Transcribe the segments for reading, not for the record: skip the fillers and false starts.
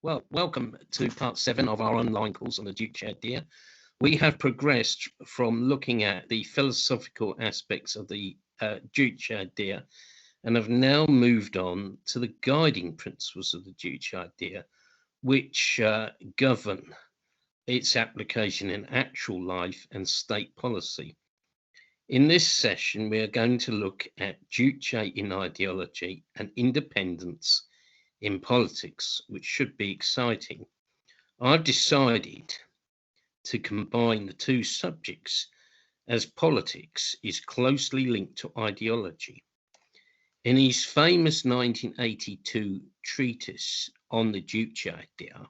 Well, welcome to part 7 of our online course on the Juche Idea. We have progressed from looking at the philosophical aspects of the Juche Idea and have now moved on to the guiding principles of the Juche Idea, which govern its application in actual life and state policy. In this session, we are going to look at Juche in ideology and independence in politics, which should be exciting. I've decided to combine the two subjects as politics is closely linked to ideology. In his famous 1982 treatise on the Juche Idea,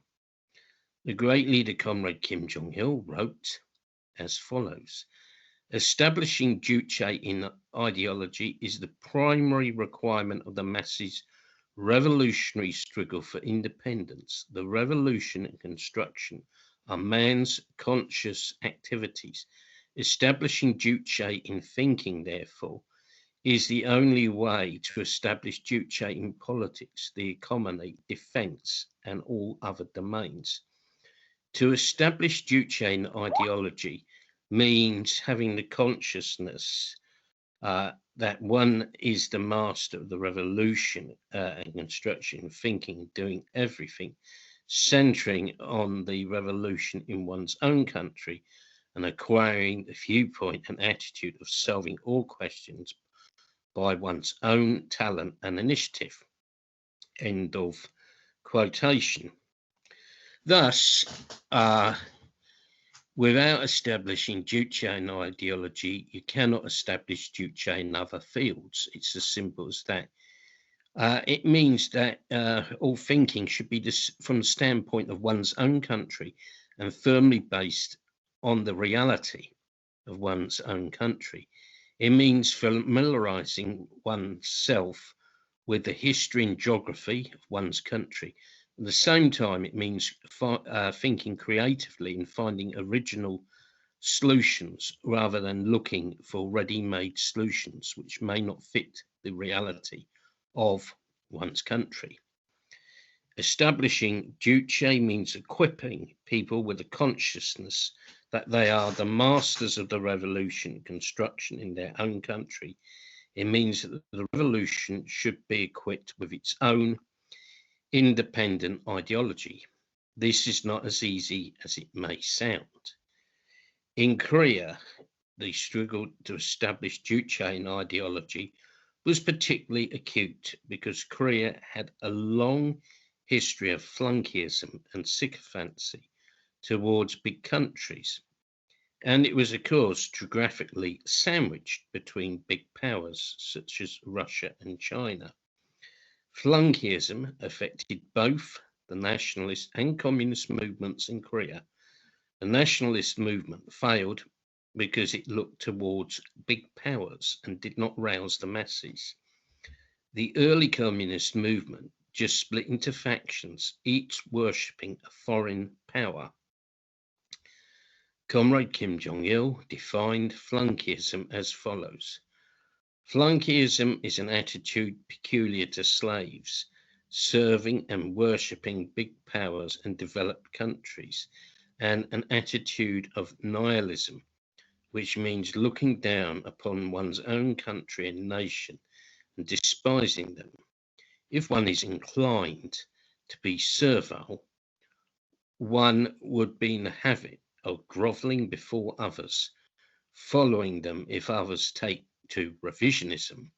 the great leader Comrade Kim Jong-il wrote as follows: establishing Juche in ideology is the primary requirement of the masses' revolutionary struggle for independence. The revolution and construction are man's conscious activities. Establishing Juche in thinking, therefore, is the only way to establish Juche in politics, the economy, defense, and all other domains. To establish Juche in ideology means having the consciousness that one is the master of the revolution and construction, thinking, doing everything, centering on the revolution in one's own country and acquiring the viewpoint and attitude of solving all questions by one's own talent and initiative. End of quotation. Thus, without establishing Juche in ideology, you cannot establish Juche in other fields. It's as simple as that. It means that all thinking should be from the standpoint of one's own country and firmly based on the reality of one's own country. It means familiarizing oneself with the history and geography of one's country. At the same time, it means thinking creatively and finding original solutions rather than looking for ready-made solutions which may not fit the reality of one's country. Establishing Juche means equipping people with the consciousness that they are the masters of the revolution construction in their own country. It means that the revolution should be equipped with its own independent ideology. This is not as easy as it may sound. In Korea, the struggle to establish Juche in ideology was particularly acute because Korea had a long history of flunkeyism and sycophancy towards big countries. And it was, of course, geographically sandwiched between big powers such as Russia and China. Flunkeyism affected both the nationalist and communist movements in Korea. The nationalist movement failed because it looked towards big powers and did not rouse the masses. The early communist movement just split into factions, each worshipping a foreign power. Comrade Kim Jong-il defined flunkeyism as follows: flunkeyism is an attitude peculiar to slaves, serving and worshipping big powers and developed countries, and an attitude of nihilism, which means looking down upon one's own country and nation and despising them. If one is inclined to be servile, one would be in the habit of groveling before others, following them. If others take to revisionism,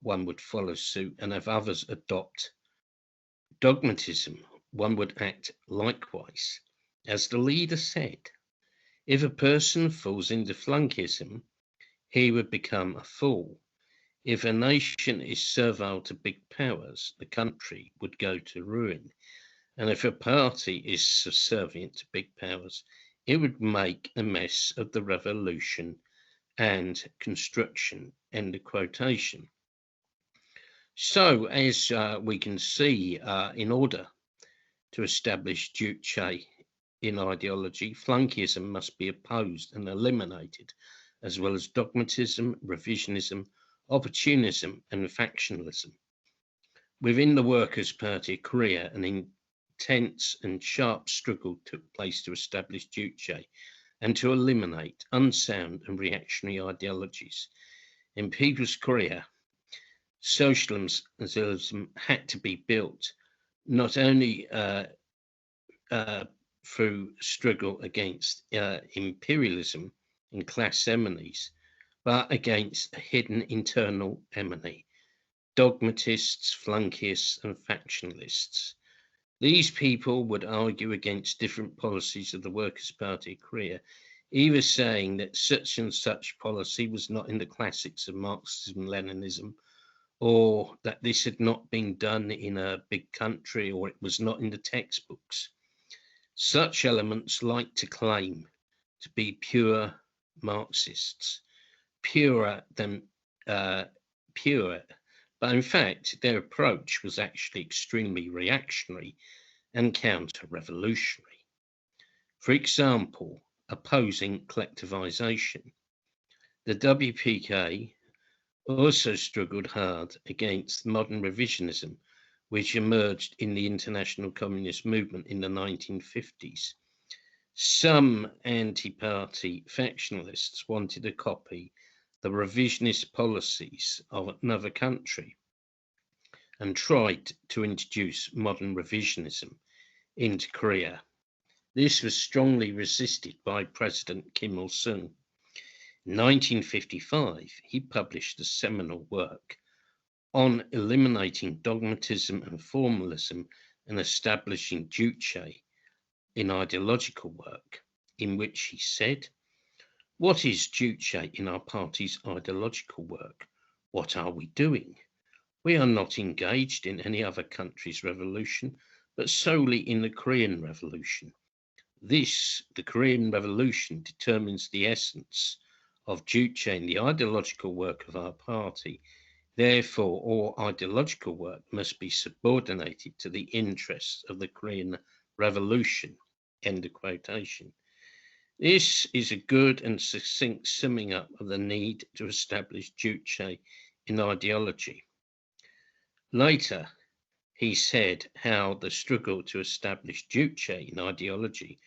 one would follow suit, and if others adopt dogmatism, one would act likewise. As the leader said, if a person falls into flunkeyism, he would become a fool. If a nation is servile to big powers, the country would go to ruin. And if a party is subservient to big powers, it would make a mess of the revolution and construction. End of quotation. So, as we can see, in order to establish Juche in ideology, flunkeyism must be opposed and eliminated, as well as dogmatism, revisionism, opportunism, and factionalism. Within the Workers' Party of Korea, an tense and sharp struggle took place to establish Juche and to eliminate unsound and reactionary ideologies. In People's Korea, socialism had to be built not only through struggle against imperialism and class enemies, but against a hidden internal enemy, dogmatists, flunkists, and factionalists. These people would argue against different policies of the Workers' Party of Korea, either saying that such and such policy was not in the classics of Marxism-Leninism, or that this had not been done in a big country, or it was not in the textbooks. Such elements like to claim to be pure Marxists, purer than pure, but in fact their approach was actually extremely reactionary and counter-revolutionary. For example, opposing collectivization. The WPK also struggled hard against modern revisionism, which emerged in the international communist movement in the 1950s. Some anti-party factionalists wanted to copy the revisionist policies of another country and tried to introduce modern revisionism into Korea. This was strongly resisted by President Kim Il-sung. In 1955, he published a seminal work on eliminating dogmatism and formalism and establishing Juche in ideological work, in which he said, "What is Juche in our party's ideological work? What are we doing? We are not engaged in any other country's revolution, but solely in the Korean Revolution. This, the Korean Revolution, determines the essence of Juche in the ideological work of our party. Therefore, all ideological work must be subordinated to the interests of the Korean Revolution." End of quotation. This is a good and succinct summing up of the need to establish Juche in ideology. Later, he said how the struggle to establish Juche in ideology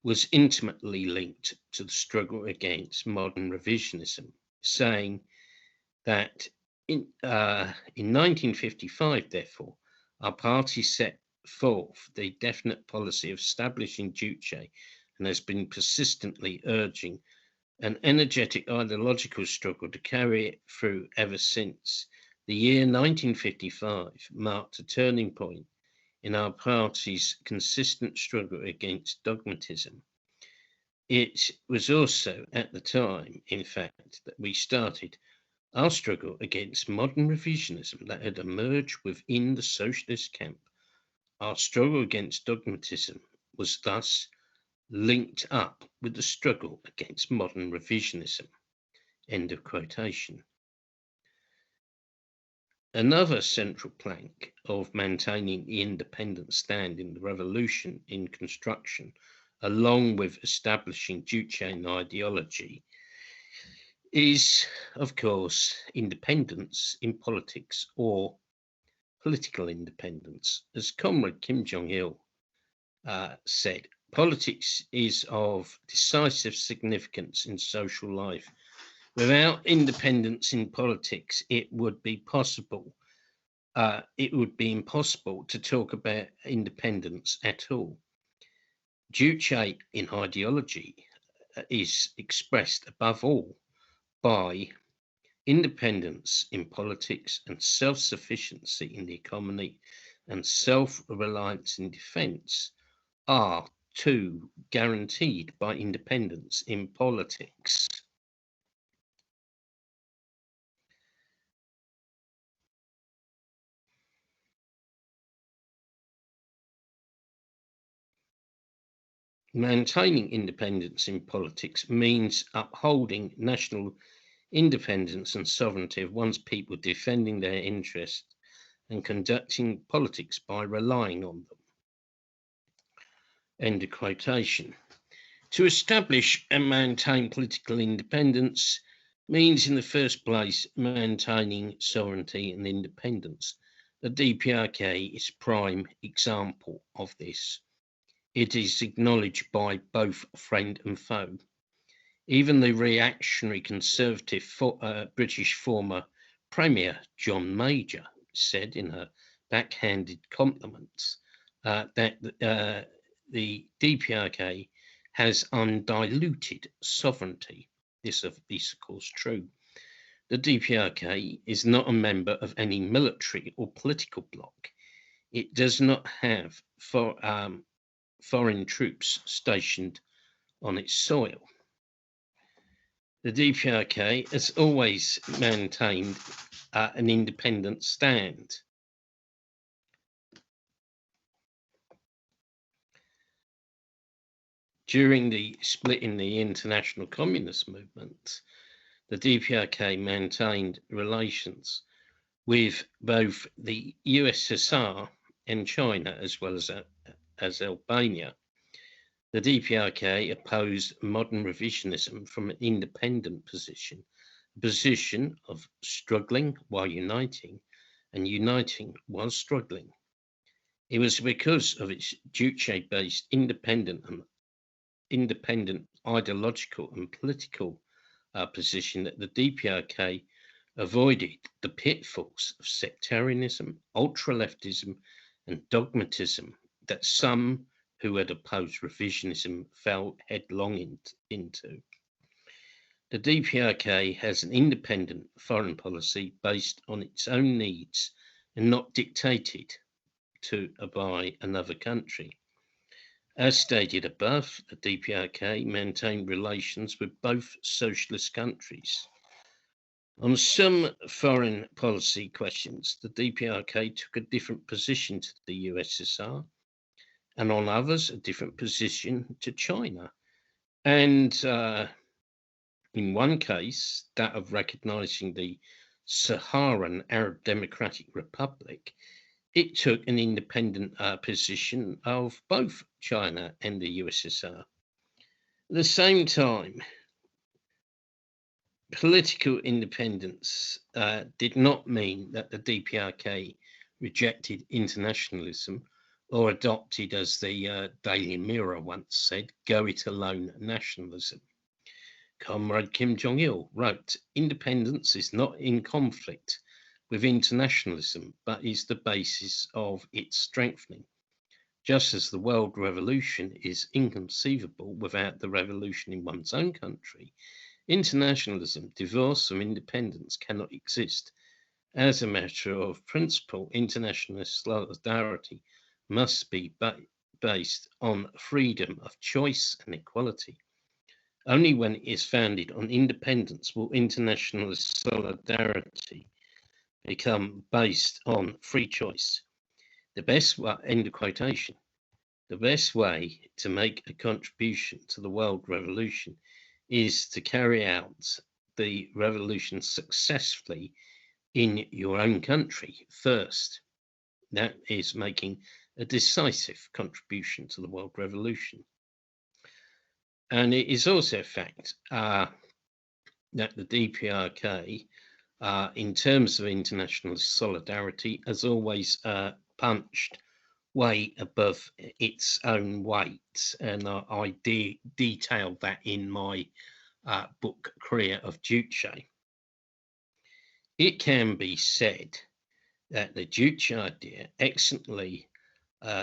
was intimately linked to the struggle against modern revisionism, saying that in 1955, therefore, our party set forth the definite policy of establishing Juche and has been persistently urging an energetic ideological struggle to carry it through ever since. The year 1955 marked a turning point in our party's consistent struggle against dogmatism. It was also at the time, in fact, that we started our struggle against modern revisionism that had emerged within the socialist camp. Our struggle against dogmatism was thus linked up with the struggle against modern revisionism. End of quotation. Another central plank of maintaining the independent stand in the revolution in construction, along with establishing Juche ideology, is, of course, independence in politics, or political independence. As Comrade Kim Jong-il said, politics is of decisive significance in social life. Without independence in politics, it would be impossible to talk about independence at all. Juche in ideology is expressed above all by independence in politics and self-sufficiency in the economy and self-reliance in defense are two guaranteed by independence in politics. Maintaining independence in politics means upholding national independence and sovereignty of one's people, defending their interests and conducting politics by relying on them. End of quotation. To establish and maintain political independence means, in the first place, maintaining sovereignty and independence. The DPRK is prime example of this. It is acknowledged by both friend and foe. Even the reactionary Conservative British former Premier John Major said in her backhanded compliments that the DPRK has undiluted sovereignty. This of course, true. The DPRK is not a member of any military or political bloc. It does not have foreign troops stationed on its soil. The DPRK has always maintained an independent stand. During the split in the international communist movement, the DPRK maintained relations with both the USSR and China, as well as Albania. The DPRK opposed modern revisionism from an independent position, a position of struggling while uniting and uniting while struggling. It was because of its Juche-based independent ideological and political position that the DPRK avoided the pitfalls of sectarianism, ultra-leftism, and dogmatism that some who had opposed revisionism fell headlong into. The DPRK has an independent foreign policy based on its own needs and not dictated to by another country. As stated above, the DPRK maintained relations with both socialist countries. On some foreign policy questions, the DPRK took a different position to the USSR, and on others, a different position to China. And in one case, that of recognizing the Saharan Arab Democratic Republic, it took an independent position of both China and the USSR. At the same time, political independence did not mean that the DPRK rejected internationalism or adopted, as the Daily Mirror once said, go it alone nationalism. Comrade Kim Jong-il wrote, independence is not in conflict with internationalism, but is the basis of its strengthening. Just as the world revolution is inconceivable without the revolution in one's own country, internationalism divorced from independence cannot exist. As a matter of principle, international solidarity must be based on freedom of choice and equality. Only when it is founded on independence will international solidarity become based on free choice. The best way, end of quotation, the best way to make a contribution to the world revolution is to carry out the revolution successfully in your own country first. That is making a decisive contribution to the world revolution. And it is also a fact that the DPRK, in terms of international solidarity, has always punched way above its own weight. And I detailed that in my book, Career of Juche. It can be said that the Juche idea excellently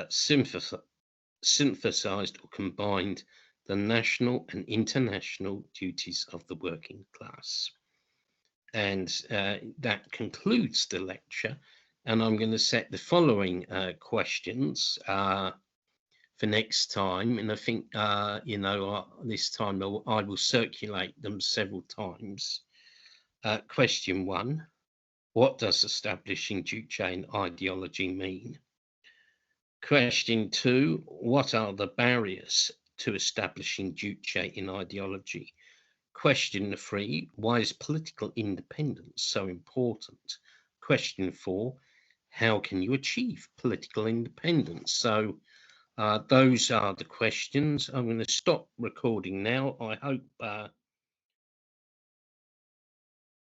synthesized or combined the national and international duties of the working class. And that concludes the lecture. And I'm going to set the following questions for next time. And I think, this time I will circulate them several times. Question 1, what does establishing Juche ideology mean? Question 2, what are the barriers to establishing Juche in ideology? Question 3, why is political independence so important? Question 4, how can you achieve political independence? So those are the questions. I'm going to stop recording now. I hope